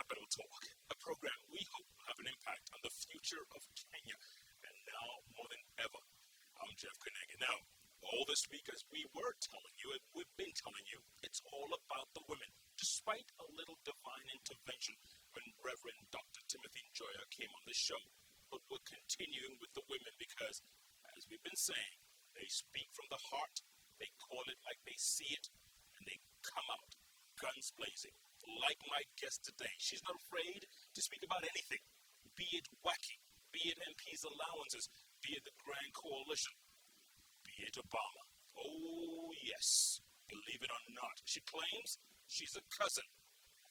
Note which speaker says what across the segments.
Speaker 1: Capital Talk, a program we hope will have an impact on the future of Kenya. And now, more than ever, I'm Jeff Koinange. Now, all this week, as we were telling you, and we've been telling you, it's all about the women. Despite a little divine intervention when Reverend Dr. Timothy Njoya came on the show, but we're continuing with the women because, as we've been saying, they speak from the heart, they call it like they see it, and they come out, guns blazing. Like my guest today, she's not afraid to speak about anything, be it Waki, be it MP's allowances, be it the Grand Coalition, be it Obama. Oh yes, believe it or not, she claims she's a cousin.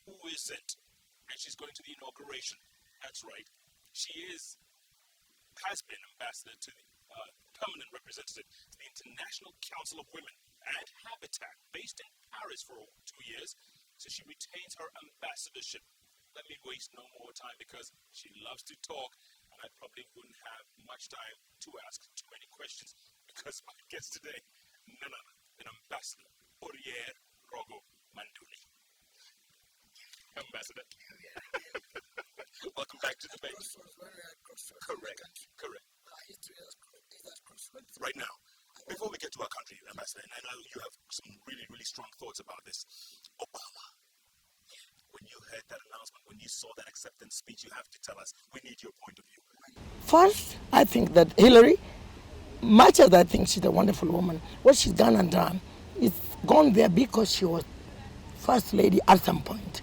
Speaker 1: Who isn't? And she's going to the inauguration. That's right, she has been ambassador to the permanent representative to the International Council of Women and Habitat, based in Paris for 2 years. So she retains her ambassadorship. Let me waste no more time because she loves to talk, and I probably wouldn't have much time to ask too many questions because my guest today, none other than Ambassador Orie Rogo Manduli. Ambassador. Welcome back to the debate. Correct. Right now, before we get to our country, Ambassador, and I know you have some really, really strong thoughts about this. Obama, when you heard that announcement, when you saw that acceptance speech, you have to tell us. We need your point of view.
Speaker 2: First, I think that Hillary, much as I think she's a wonderful woman, what she's done and done is gone there because she was first lady at some point.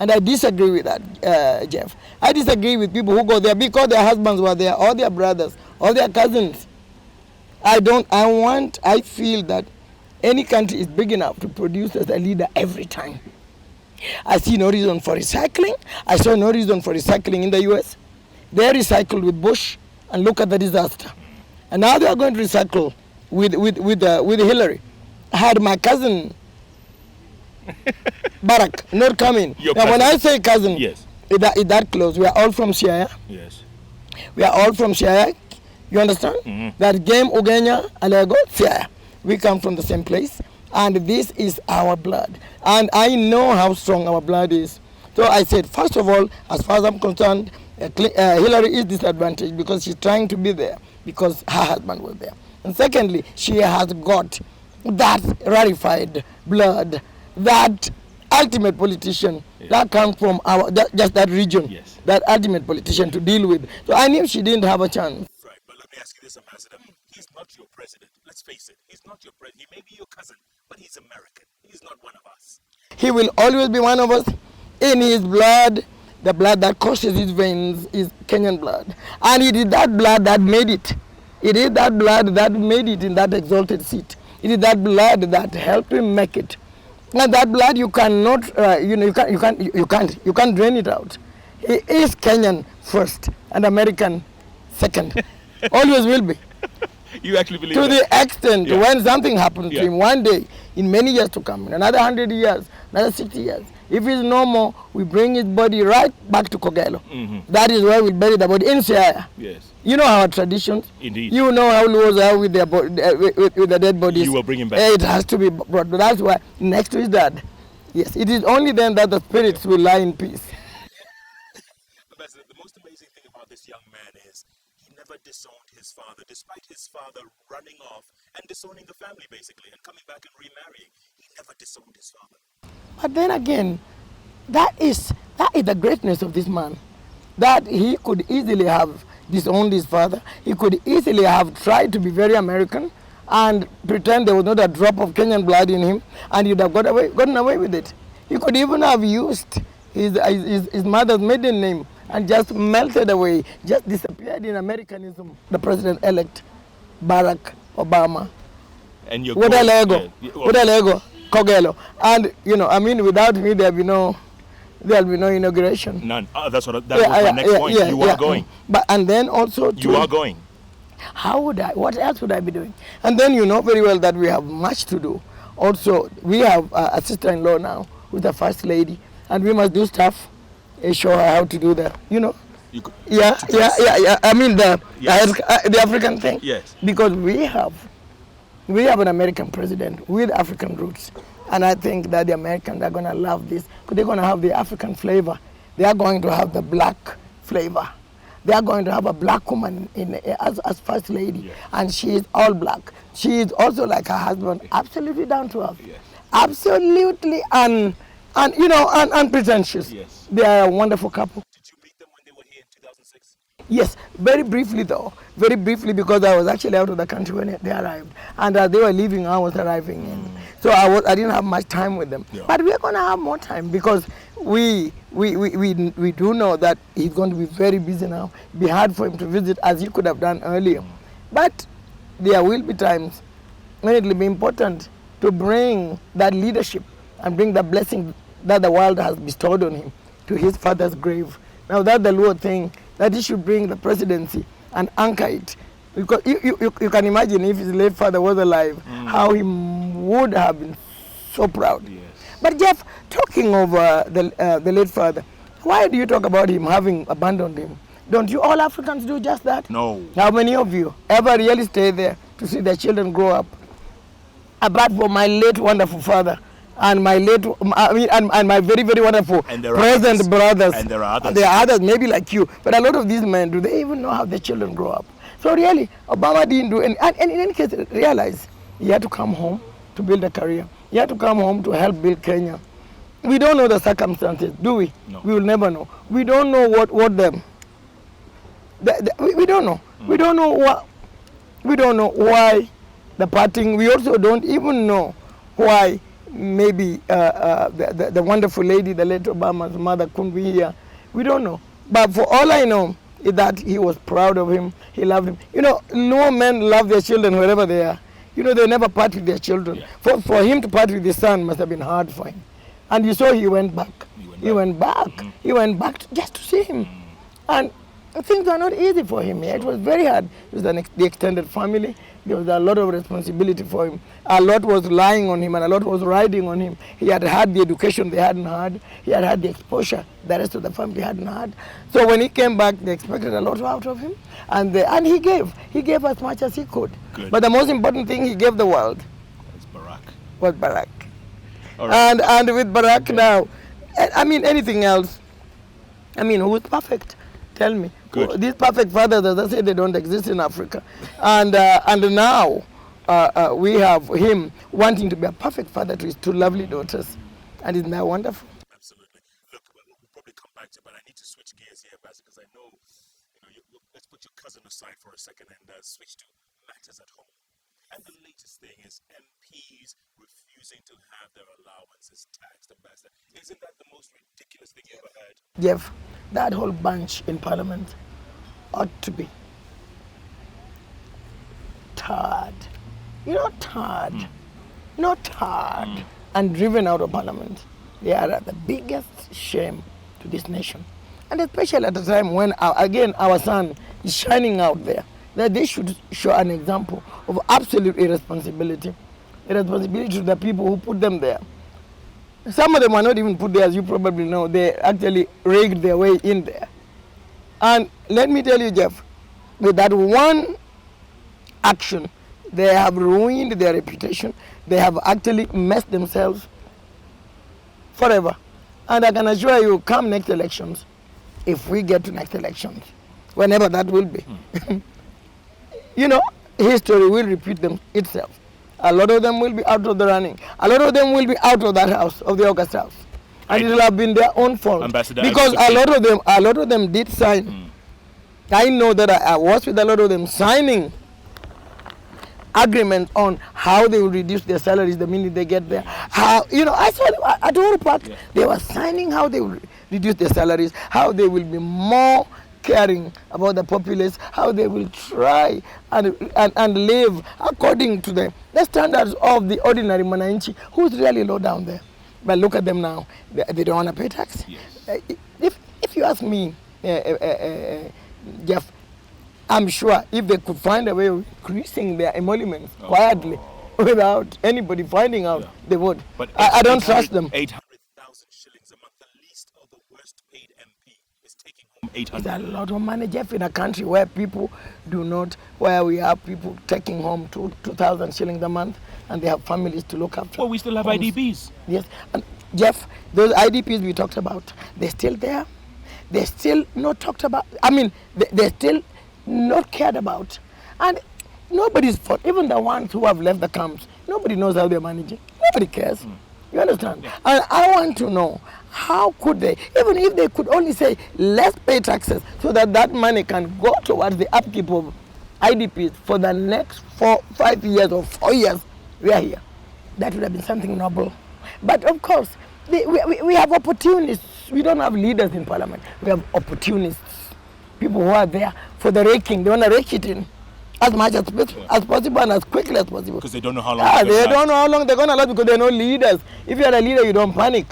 Speaker 2: And I disagree with that, Jeff. I disagree with people who go there because their husbands were there, or their brothers, or their cousins. I feel that any country is big enough to produce as a leader every time. I see no reason for recycling. I saw no reason for recycling in the US. They recycled with Bush, and look at the disaster. And now they are going to recycle with Hillary. I had my cousin, Barack, not coming. Now when I say cousin,
Speaker 1: yes,
Speaker 2: is that close. We are all from Siaya.
Speaker 1: Yes.
Speaker 2: We are all from Siaya. You understand? Mm-hmm. That game Ugenya, Alego, Siaya. We come from the same place, and this is our blood. And I know how strong our blood is. So I said, first of all, as far as I'm concerned, Hillary is disadvantaged because she's trying to be there because her husband was there. And secondly, she has got that rarified blood, that ultimate politician that comes from just that region, that ultimate politician to deal with. So I knew she didn't have a chance.
Speaker 1: Right, but let me ask you this, Ambassador. He's not your president. Let's face it. He's not your president. He may be your cousin, but he's American. He's not one of us.
Speaker 2: He will always be one of us. In his blood, the blood that courses his veins is Kenyan blood. And it is that blood that made it. It is that blood that made it in that exalted seat. It is that blood that helped him make it. And that blood you cannot, you can't drain it out. He is Kenyan first and American second. Always will be.
Speaker 1: You actually believe
Speaker 2: to
Speaker 1: that?
Speaker 2: The extent when something happens to him one day, in many years to come, in another 100 years, another 60 years, if he's no more, we bring his body right back to Kogelo. Mm-hmm. That is where we bury the body, in Siaya.
Speaker 1: Yes.
Speaker 2: You know our traditions.
Speaker 1: Indeed.
Speaker 2: You know how Luos are with, with the dead bodies.
Speaker 1: You will bring him back.
Speaker 2: It has to be brought. But that's why, next to his dad. Yes, it is only then that the spirits will lie in peace.
Speaker 1: The most amazing thing about this young man is he never disowned his father, despite his father running off and disowning the family, basically, and coming back and remarrying. He never disowned his father.
Speaker 2: But then again, that is the greatness of this man. That he could easily have disowned his father. He could easily have tried to be very American and pretend there was not a drop of Kenyan blood in him, and he'd have gotten away with it. He could even have used his mother's maiden name and just melted away, just disappeared in Americanism. The president-elect, Barack Obama.
Speaker 1: And you're
Speaker 2: Udalego, Kogelo. And, without me, there'll be no inauguration.
Speaker 1: None. That was my next point. You are going.
Speaker 2: And then also...
Speaker 1: You are going.
Speaker 2: How would I? What else would I be doing? And then you know very well that we have much to do. Also, we have a sister-in-law now who's the first lady, and we must do stuff, show her how to do that. I mean the African thing.
Speaker 1: Yes.
Speaker 2: Because we have an American president with African roots, and I think that the Americans are going to love this because they're going to have the African flavor They are going to have the black flavor. They are going to have a black woman as first lady,
Speaker 1: Yes.
Speaker 2: and she is all black. She is also like her husband, absolutely down to earth,
Speaker 1: Yes.
Speaker 2: absolutely unpretentious.
Speaker 1: Yes.
Speaker 2: They are a wonderful couple.
Speaker 1: Did you meet them when they were here in 2006?
Speaker 2: Yes, very briefly though, very briefly, because I was actually out of the country when they arrived, and they were leaving, I was arriving in. So I didn't have much time with them.
Speaker 1: Yeah.
Speaker 2: But we're gonna have more time because we do know that he's going to be very busy now. It'll be hard for him to visit as he could have done earlier. But there will be times when it will be important to bring that leadership and bring the blessing that the world has bestowed on him to his father's grave. Now that's the Lord thing, that he should bring the presidency and anchor it. Because you can imagine if his late father was alive, how he would have been so proud.
Speaker 1: Yes.
Speaker 2: But Jeff, talking of the late father, why do you talk about him having abandoned him? Don't you all Africans do just that?
Speaker 1: No.
Speaker 2: How many of you ever really stay there to see their children grow up? Apart from my late wonderful father and my my very, very wonderful
Speaker 1: And there are
Speaker 2: present
Speaker 1: others.
Speaker 2: brothers.
Speaker 1: And there are others.
Speaker 2: There are others, maybe like you. But a lot of these men, do they even know how their children grow up? So really, Obama didn't do, and in any case, realize he had to come home to build a career. He had to come home to help build Kenya. We don't know the circumstances, do we?
Speaker 1: No.
Speaker 2: We will never know. We don't know what them. We don't know. We don't know what. We don't know why the parting. We also don't even know why maybe the wonderful lady, the late Obama's mother, couldn't be here. We don't know. But for all I know is that he was proud of him. He loved him. You know, no men love their children wherever they are. You know, they never part with their children.
Speaker 1: Yeah.
Speaker 2: For him to part with his son must have been hard for him. And you saw he went back. He went back. He went back just to see him. And things were not easy for him. It was very hard. It was the extended family. There was a lot of responsibility for him. A lot was lying on him and a lot was riding on him. He had had the education they hadn't had. He had had the exposure the rest of the family hadn't had. So when he came back, they expected a lot out of him. And he gave. He gave as much as he could.
Speaker 1: Good.
Speaker 2: But the most important thing he gave the world
Speaker 1: That's Barack.
Speaker 2: was Barack.
Speaker 1: All right.
Speaker 2: And with Barack now, I mean, anything else, I mean, who's perfect? Tell me.
Speaker 1: Good.
Speaker 2: These perfect fathers, as I say, they don't exist in Africa. And now we have him wanting to be a perfect father to his two lovely daughters. And isn't that wonderful?
Speaker 1: Absolutely. Look, we'll probably come back to it, but I need to switch gears here, Pastor, because I know, let's put your cousin aside for a second and switch to matters at home. And the latest thing is MPs refusing to have their allowances taxed. Ambassador, isn't that the most ridiculous thing you ever heard?
Speaker 2: Jeff, that whole bunch in Parliament ought to be tarred. Tarred and driven out of Parliament. They are the biggest shame to this nation. And especially at a time when, our son is shining out there, that they should show an example of absolute irresponsibility. Irresponsibility to the people who put them there. Some of them are not even put there, as you probably know. They actually rigged their way in there. And let me tell you, Jeff, with that one action, they have ruined their reputation. They have actually messed themselves forever. And I can assure you, come next elections, if we get to next elections, whenever that will be, history will repeat itself. A lot of them will be out of the running. A lot of them will be out of that house, of the August House. And it will have been their own fault.
Speaker 1: Ambassador,
Speaker 2: because a lot of them did sign. I know that I was with a lot of them signing agreements on how they will reduce their salaries the minute they get there. I saw them at all parts. They were signing how they will reduce their salaries, how they will be more caring about the populace, how they will try and live according to the standards of the ordinary Mananchi, who's really low down there. But look at them now. They don't want to pay tax.
Speaker 1: Yes.
Speaker 2: If you ask me, Jeff, I'm sure if they could find a way of increasing their emoluments quietly, without anybody finding out, they would.
Speaker 1: But
Speaker 2: I don't trust them.
Speaker 1: 800,000 shillings a month, the least of the worst paid MP is taking home 800.
Speaker 2: It's a lot of money, Jeff, in a country where where we have people taking home 2,000 shillings a month and they have families to look after.
Speaker 1: Well, we still have
Speaker 2: homes.
Speaker 1: IDPs.
Speaker 2: Yes. And Jeff, those IDPs we talked about, they're still there. they're still not talked about. I mean, they're still not cared about. And nobody's fault. Even the ones who have left the camps, nobody knows how they're managing. Nobody cares. You understand?
Speaker 1: Yeah.
Speaker 2: And I want to know, how could they, even if they could only say, let's pay taxes so that that money can go towards the upkeep of IDPs for the next 5 years or 4 years, we are here. That would have been something noble. But of course, we have opportunists. We don't have leaders in parliament. We have opportunists. People who are there for the raking. They want to rake it in as much as possible and as quickly as possible.
Speaker 1: Because they don't know how long.
Speaker 2: Yeah, they don't know how long they're going to last because they're no leaders. If you're a leader, you don't panic.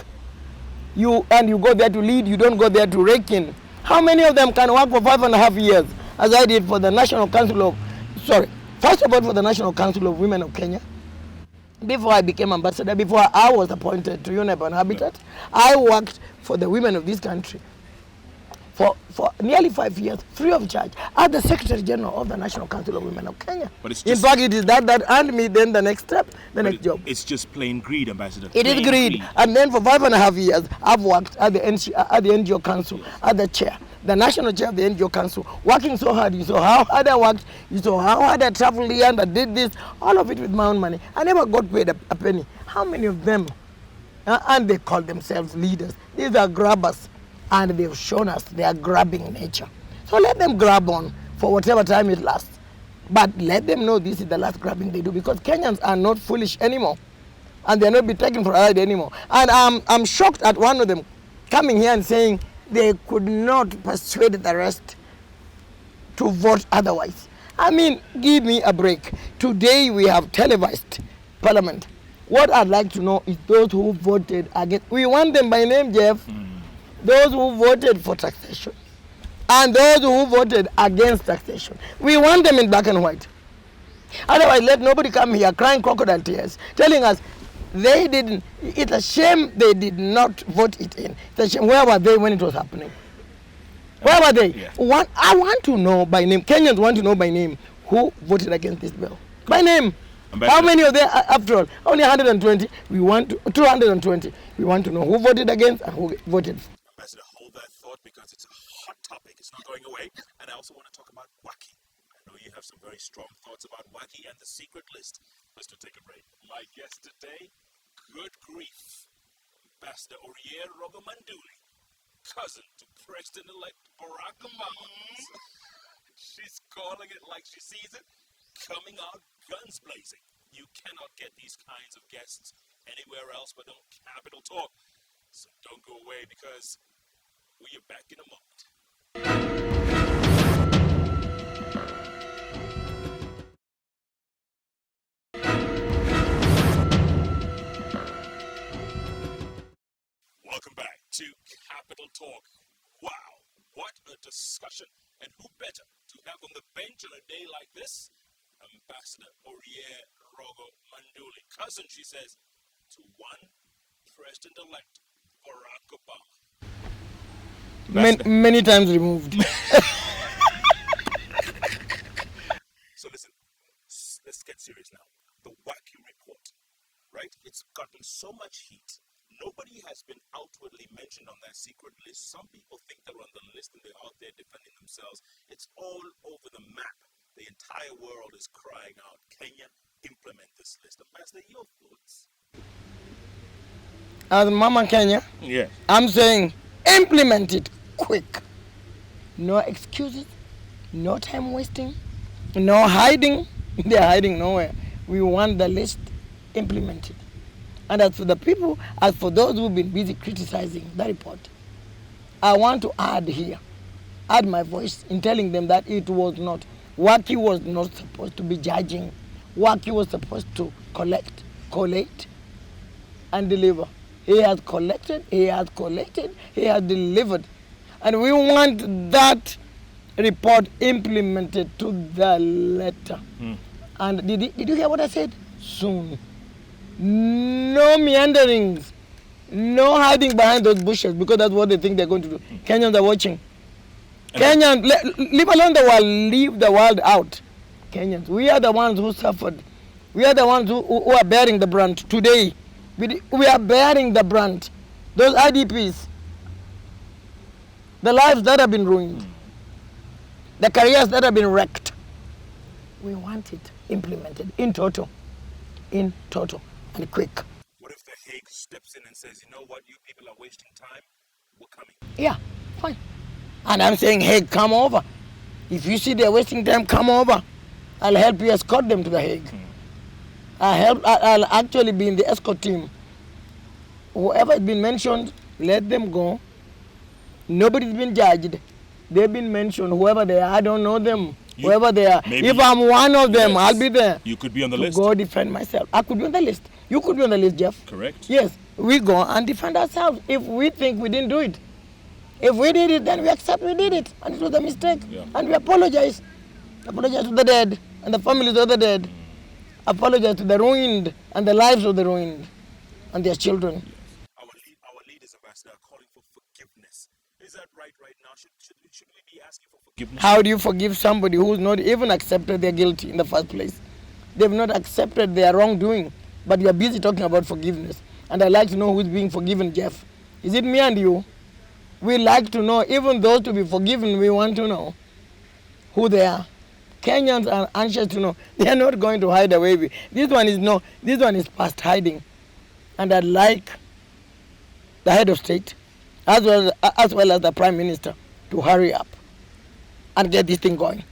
Speaker 2: You go there to lead. You don't go there to rake in. How many of them can work for 5.5 years, as I did for the National Council of, first of all for the National Council of Women of Kenya. Before I became ambassador, before I was appointed to UNEP and Habitat, I worked for the women of this country for nearly 5 years, free of charge, as the Secretary General of the National Council of Women of Kenya.
Speaker 1: But it's
Speaker 2: in fact, it is that earned me then the next step, next job.
Speaker 1: It's just plain greed, Ambassador.
Speaker 2: It is greed. And then for 5.5 years, I've worked at the NGO Council, as the chair, the national chair of the NGO Council, working so hard. You saw how hard I worked. You saw how hard I traveled here and I did this, all of it with my own money. I never got paid a penny. How many of them? And they call themselves leaders. These are grabbers. And they've shown us their grabbing nature. So let them grab on for whatever time it lasts. But let them know this is the last grabbing they do, because Kenyans are not foolish anymore. And they're not be taken for a ride anymore. And I'm shocked at one of them coming here and saying they could not persuade the rest to vote otherwise. I mean, give me a break. Today we have televised parliament. What I'd like to know is those who voted against. We want them by name, Jeff. Those who voted for taxation and those who voted against taxation. We want them in black and white. Otherwise, let nobody come here crying crocodile tears, telling us they didn't. It's a shame they did not vote it in. It's a shame. Where were they when it was happening? Where were they? Yeah. I want to know by name. Kenyans want to know by name who voted against this bill. By name. How many of them, after all? Only 120. We want 220. We want to know who voted against and who voted for.
Speaker 1: Ambassador, hold that thought because it's a hot topic. It's not going away. And I also want to talk about Waki. I know you have some very strong thoughts about Waki and the secret list. Let's take a break. My guest today, good grief, Ambassador Orie Rogo Manduli, cousin to President-elect Barack Obama. She's calling it like she sees it, coming out guns blazing. You cannot get these kinds of guests anywhere else but on Capital Talk. So don't go away because we are back in a moment. Welcome back to Capital Talk. Wow, what a discussion. And who better to have on the bench on a day like this? Ambassador Orie Rogo Manduli, cousin, she says, to one President-elect Barack Obama.
Speaker 2: Many times removed.
Speaker 1: So listen, let's get serious now. The Waki report, right? It's gotten so much heat. Nobody has been outwardly mentioned on that secret list. Some people think they're on the list and they're out there defending themselves. It's all over the map. The entire world is crying out, Kenya, implement this list. Ambassador, your thoughts?
Speaker 2: As Mama Kenya,
Speaker 1: yeah,
Speaker 2: I'm saying implement it quick. No excuses, no time wasting, no hiding. They're hiding nowhere. We want the list implemented. And as for the people, as for those who've been busy criticizing the report, I want to add my voice in telling them that it was not. Waki was not supposed to be judging. Waki was supposed to collect, collate, and deliver. He has collected, he has delivered. And we want that report implemented to the letter. And did you hear what I said? Soon. No meanderings. No hiding behind those bushes, because that's what they think they're going to do. Kenyans are watching. Kenyans, leave alone the world, leave the world out. Kenyans, we are the ones who suffered. We are the ones who are bearing the brunt today. We are bearing the brunt. Those IDPs the lives that have been ruined, the careers that have been wrecked. We want it implemented in total, and quick.
Speaker 1: What if the Hague steps in and says, you know what, you people are wasting time, we're coming?
Speaker 2: Yeah, fine. And I'm saying, hey, come over. If you see they're wasting time, come over. I'll help you escort them to the Hague. I'll actually be in the escort team. Whoever has been mentioned, let them go. Nobody's been judged. They've been mentioned, whoever they are, I don't know them. Whoever they are. If I'm one of them, yes, I'll be there.
Speaker 1: You could be on the list.
Speaker 2: Go defend myself. I could be on the list. You could be on the list, Jeff.
Speaker 1: Correct.
Speaker 2: Yes, we go and defend ourselves if we think we didn't do it. If we did it, then we accept we did it, and it was a mistake, and we apologize. Apologize to the dead and the families of the dead. Apologize to the ruined and the lives of the ruined and their children.
Speaker 1: Yes. Our leaders, Ambassador, are calling for forgiveness. Is that right now? Should we be asking for forgiveness?
Speaker 2: How do you forgive somebody who's not even accepted their guilty in the first place? They've not accepted their wrongdoing, but you are busy talking about forgiveness. And I'd like to know who's being forgiven, Jeff. Is it me and you? We like to know, even those to be forgiven, we want to know who they are. Kenyans are anxious to know. They are not going to hide away. This one is past hiding. And I'd like the head of state, as well as the prime minister, to hurry up and get this thing going.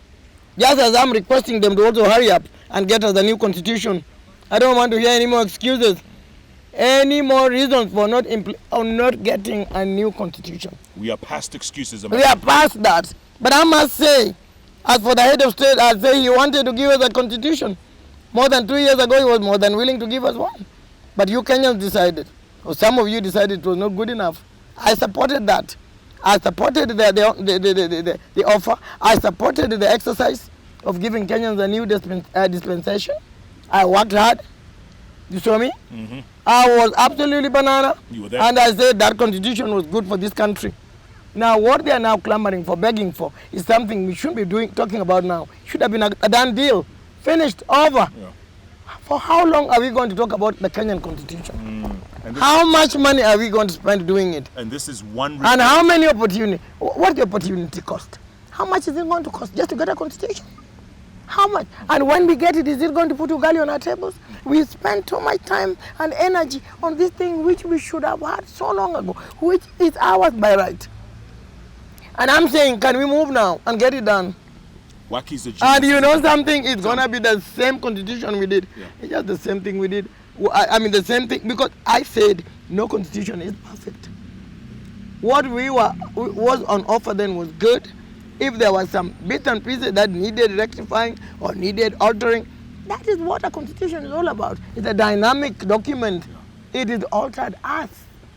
Speaker 2: Just as I'm requesting them to also hurry up and get us a new constitution. I don't want to hear any more excuses, any more reasons for not getting a new constitution.
Speaker 1: We are past excuses.
Speaker 2: We are past that. But I must say, as for the head of state, I'd say he wanted to give us a constitution. More than 2 years ago, he was more than willing to give us one. But you Kenyans decided, or some of you decided it was not good enough. I supported that. I supported the offer. I supported the exercise of giving Kenyans a new dispensation. I worked hard. You saw me? Mm-hmm. I was absolutely banana.
Speaker 1: You were there.
Speaker 2: And I said that constitution was good for this country. Now, what they are now clamoring for, begging for, is something we shouldn't be talking about now. Should have been a done deal. Finished, over. Yeah. For how long are we going to talk about the Kenyan constitution? How much money are we going to spend doing it?
Speaker 1: And this is one...
Speaker 2: And how many opportunity? What's the opportunity cost? How much is it going to cost just to get a constitution? How much? And when we get it, is it going to put ugali on our tables? We spend too much time and energy on this thing which we should have had so long ago, which is ours by right. And I'm saying, can we move now and get it done?
Speaker 1: Waki's a genius.
Speaker 2: And you know something? It's going to be the same constitution we did. Yeah. It's just the same thing we did. I mean, the same thing, because I said no constitution is perfect. What was on offer then was good. If there was some bits and pieces that needed rectifying or needed altering, that is what a constitution is all about. It's a dynamic document. It is altered as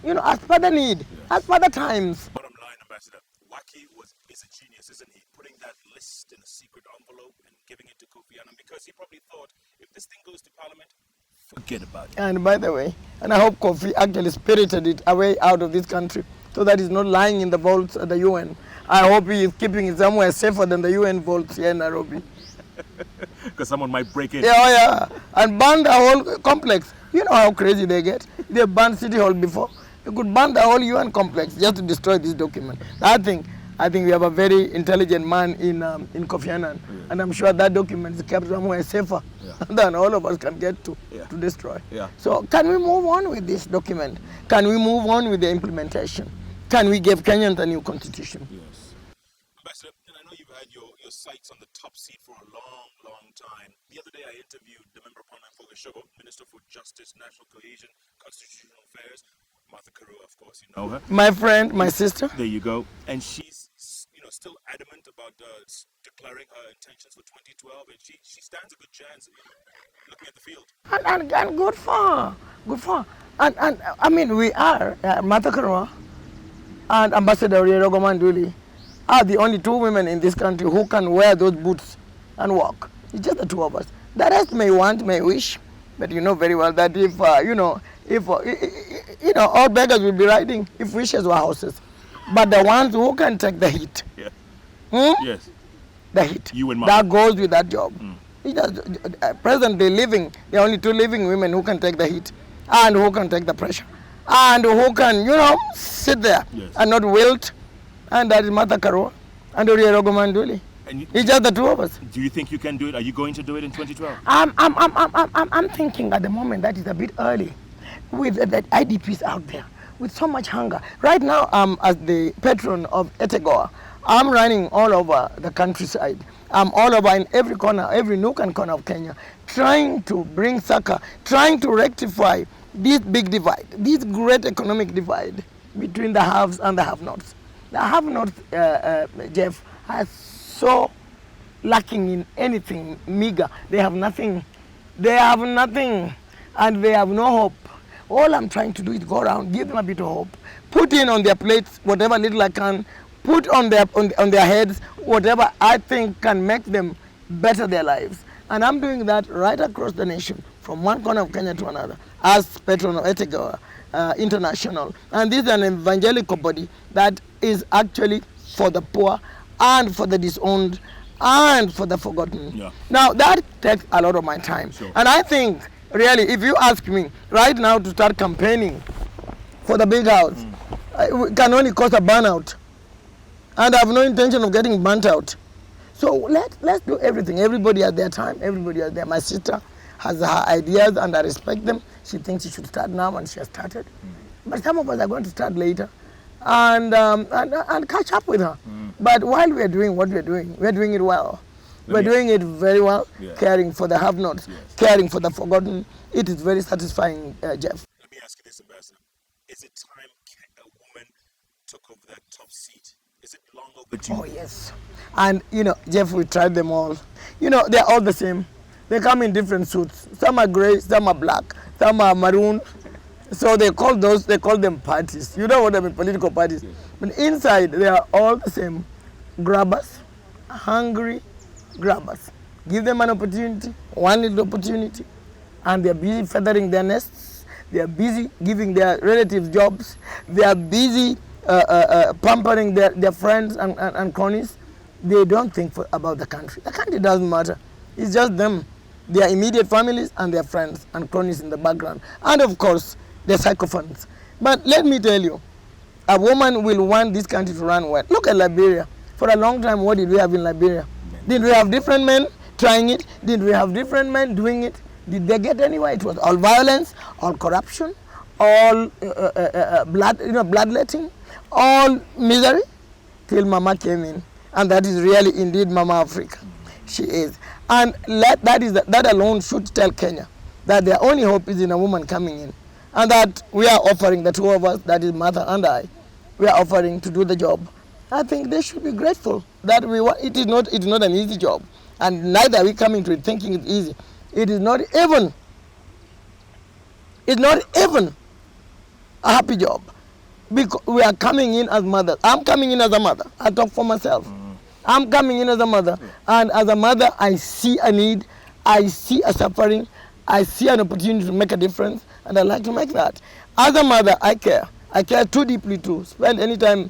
Speaker 2: per the need, as per the times.
Speaker 1: Bottom line, Ambassador, Waki is a genius, isn't he? Putting that list in a secret envelope and giving it to Kofi Annan, because he probably thought, if this thing goes to Parliament, forget about it.
Speaker 2: And by the way, and I hope Kofi actually spirited it away out of this country, so that it's not lying in the vaults at the UN. I hope he is keeping it somewhere safer than the UN vaults here in Nairobi.
Speaker 1: Because someone might break it.
Speaker 2: Yeah, and burn the whole complex. You know how crazy they get. They burned City Hall before. You could burn the whole UN complex just to destroy this document. I think we have a very intelligent man in Kofi Annan, and I'm sure that document is kept somewhere safer than all of us can get to destroy. Yeah. So can we move on with this document? Can we move on with the implementation? Can we give Kenyans a new constitution?
Speaker 1: Yes. Ambassador, and I know you've had your sights on the top seat for a long, long time. The other day I interviewed the member of Parliament for Oshogo, Minister for Justice, National Cohesion, Constitutional Affairs, Martha Karua, of course, you know her.
Speaker 2: My friend, my sister.
Speaker 1: There you go. And she's still adamant about declaring her intentions for 2012, and she stands a good chance, looking at the field.
Speaker 2: And good for her. Good for her. And I mean, we are, Martha Karua and Ambassador Orie Rogo Manduli are the only two women in this country who can wear those boots and walk. It's just the two of us. The rest may want, may wish, but you know very well that if all beggars will be riding if wishes were horses. But the ones who can take the heat,
Speaker 1: yes,
Speaker 2: the heat,
Speaker 1: you and
Speaker 2: that goes with that job. Presently living, there are only two living women who can take the heat and who can take the pressure and who can, sit there and not wilt and that is Martha Karua and Orie Rogo Manduli. It's just the two of us.
Speaker 3: Do you think you can do it? Are you going to do it in 2012?
Speaker 2: I'm thinking at the moment that is a bit early, with the IDPs out there with so much hunger. Right now, as the patron of Etegoa, I'm running all over the countryside. I'm all over in every corner, every nook and corner of Kenya, trying to bring succor, trying to rectify this big divide, this great economic divide between the haves and the have-nots. The have-nots, Jeff, are so lacking in anything meager. They have nothing. They have nothing, and they have no hope. All I'm trying to do is go around, give them a bit of hope, put in on their plates whatever little I can, put on their heads whatever I think can make them better their lives. And I'm doing that right across the nation, from one corner of Kenya to another, as patron of Etegoa International. And this is an evangelical body that is actually for the poor and for the disowned and for the forgotten.
Speaker 3: Yeah.
Speaker 2: Now, that takes a lot of my time.
Speaker 3: Sure.
Speaker 2: And I think, really, if you ask me right now to start campaigning for the big house, it can only cause a burnout. And I have no intention of getting burnt out. So let's do everything. Everybody has their time. Everybody has their. My sister has her ideas, and I respect them. She thinks she should start now, and she has started. But some of us are going to start later, and catch up with her. But while we're doing what we're doing it well. We're doing it very well, caring for the have-nots, caring for the forgotten. It is very satisfying, Jeff.
Speaker 1: Let me ask you this, Ambassador. Is it time a woman took over that top seat? Is it long overdue?
Speaker 2: Oh, yes. And, Jeff, we tried them all. They're all the same. They come in different suits. Some are gray, some are black, some are maroon. So they call them parties. You know what I mean, political parties. But inside, they are all the same. Grabbers, hungry grabbers. Give them an opportunity, one little opportunity, and they're busy feathering their nests. They are busy giving their relatives jobs. They are busy pampering their friends and cronies. They don't think about the country. The country doesn't matter. It's just them, their immediate families and their friends and cronies in the background. And of course, their sycophants. But let me tell you, a woman will want this country to run well. Look at Liberia. For a long time, what did we have in Liberia? Did we have different men trying it? Did we have different men doing it? Did they get anywhere? It was all violence, all corruption, all bloodletting, all misery, till Mama came in. And that is really indeed Mama Africa. She is. And that alone should tell Kenya that their only hope is in a woman coming in. And that we are offering, the two of us, that is Martha and I, we are offering to do the job. I think they should be grateful that it is not an easy job. And neither are we coming to it thinking it's easy. It is not even a happy job. Because we are coming in as mothers. I'm coming in as a mother. I talk for myself. I'm coming in as a mother. And as a mother, I see a need. I see a suffering. I see an opportunity to make a difference. And I like to make that. As a mother, I care. I care too deeply to spend any time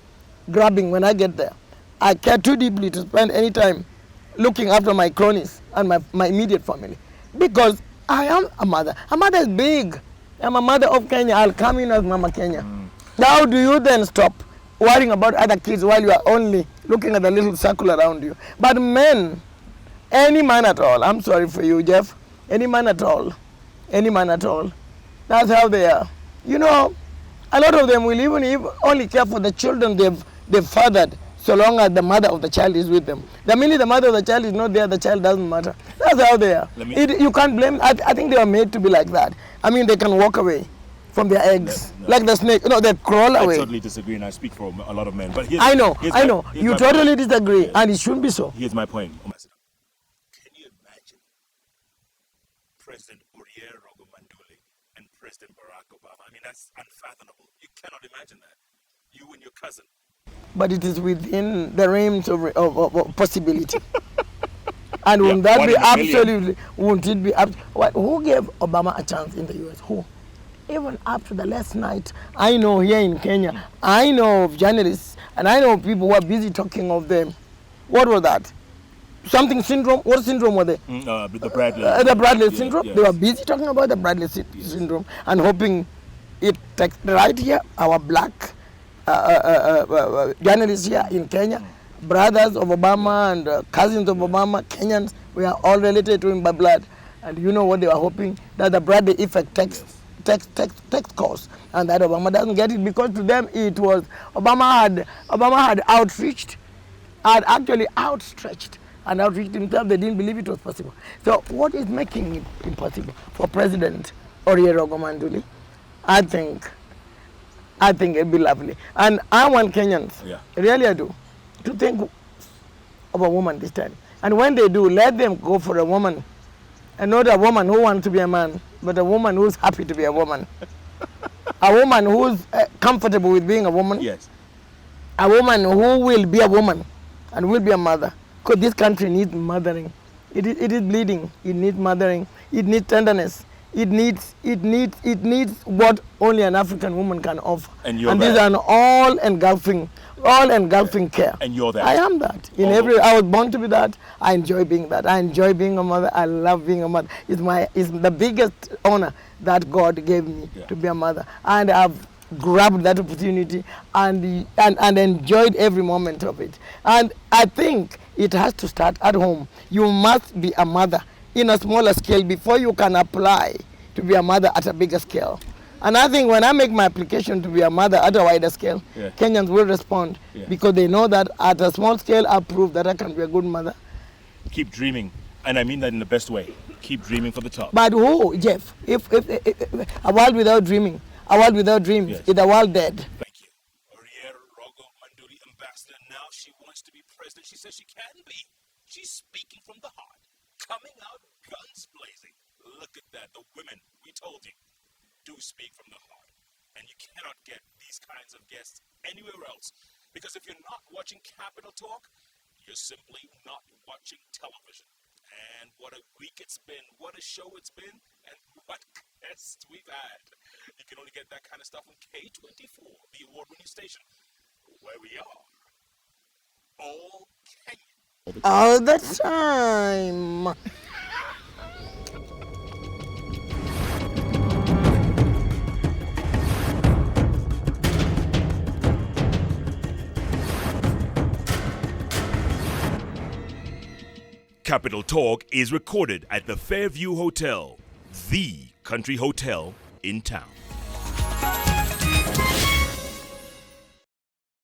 Speaker 2: grabbing when I get there. I care too deeply to spend any time looking after my cronies and my immediate family. Because I am a mother. A mother is big. I'm a mother of Kenya. I'll come in as Mama Kenya. How do you then stop worrying about other kids while you are only looking at the little circle around you? But men, any man at all, I'm sorry for you, Jeff, any man at all, that's how they are. A lot of them will even only care for the children they've fathered, so long as the mother of the child is with them. The minute the mother of the child is not there, the child doesn't matter. That's how they are. You can't blame. I think they are made to be like that. I mean, they can walk away from their eggs, like the snake. They crawl away.
Speaker 3: I totally disagree, and I speak for a lot of men. But
Speaker 2: I know. You totally disagree, and it shouldn't be so.
Speaker 3: Here's my point.
Speaker 1: Can you imagine President Orie Rogo Manduli and President Barack Obama? I mean, that's unfathomable. You cannot imagine that. You and your cousin.
Speaker 2: But it is within the realms of possibility. And wouldn't that be absolutely, wouldn't it be, who gave Obama a chance in the US? Who? Even up to the last night, I know here in Kenya, I know of journalists, and I know of people who are busy talking of them. What was that? Something syndrome? What syndrome were they?
Speaker 3: The Bradley.
Speaker 2: The Bradley syndrome?
Speaker 3: Yes.
Speaker 2: They were busy talking about the Bradley syndrome and hoping it takes right here, our black journalists here in Kenya, brothers of Obama and cousins of Obama, Kenyans. We are all related to him by blood. And you know what they were hoping? That the Bradley effect takes course, and that Obama doesn't get it, because to them it was Obama had outreached, had actually outstretched and outreached himself. They didn't believe it was possible. So what is making it impossible for President Orie Rogo Manduli? I think it'd be lovely. And I want Kenyans, really I do, to think of a woman this time. And when they do, let them go for a woman, and not a woman who wants to be a man, but a woman who's happy to be a woman. A woman who's comfortable with being a woman.
Speaker 3: Yes.
Speaker 2: A woman who will be a woman and will be a mother. Because this country needs mothering. It is bleeding. It needs mothering. It needs tenderness. It needs what only an African woman can offer.
Speaker 3: And you're
Speaker 2: and
Speaker 3: there.
Speaker 2: these are all engulfing care.
Speaker 3: And you're there.
Speaker 2: I am that. I was born to be that. I enjoy being that. I enjoy being a mother. I love being a mother. It's the biggest honor that God gave me to be a mother. And I've grabbed that opportunity and enjoyed every moment of it. And I think it has to start at home. You must be a mother in a smaller scale before you can apply to be a mother at a bigger scale. And I think when I make my application to be a mother at a wider scale, Kenyans will respond because they know that at a small scale I've proved that I can be a good mother.
Speaker 3: Keep dreaming, and I mean that in the best way. Keep dreaming for the top.
Speaker 2: But who, Jeff? If a world without dreaming, a world without dreams, is a world dead.
Speaker 1: Thank you. Orie Rogo Manduli, ambassador. Now she wants to be president. She says she can be. She's speaking from the heart, coming out guns blazing. Look at that. The women, we told you, do speak from the heart. And you cannot get these kinds of guests anywhere else. Because if you're not watching Capital Talk, you're simply not watching television. And what a week it's been, what a show it's been, and what guests we've had. You can only get that kind of stuff on K24, the award-winning station, where we are. All Kenya.
Speaker 2: All the time.
Speaker 3: Capital Talk is recorded at the Fairview Hotel, the country hotel in town.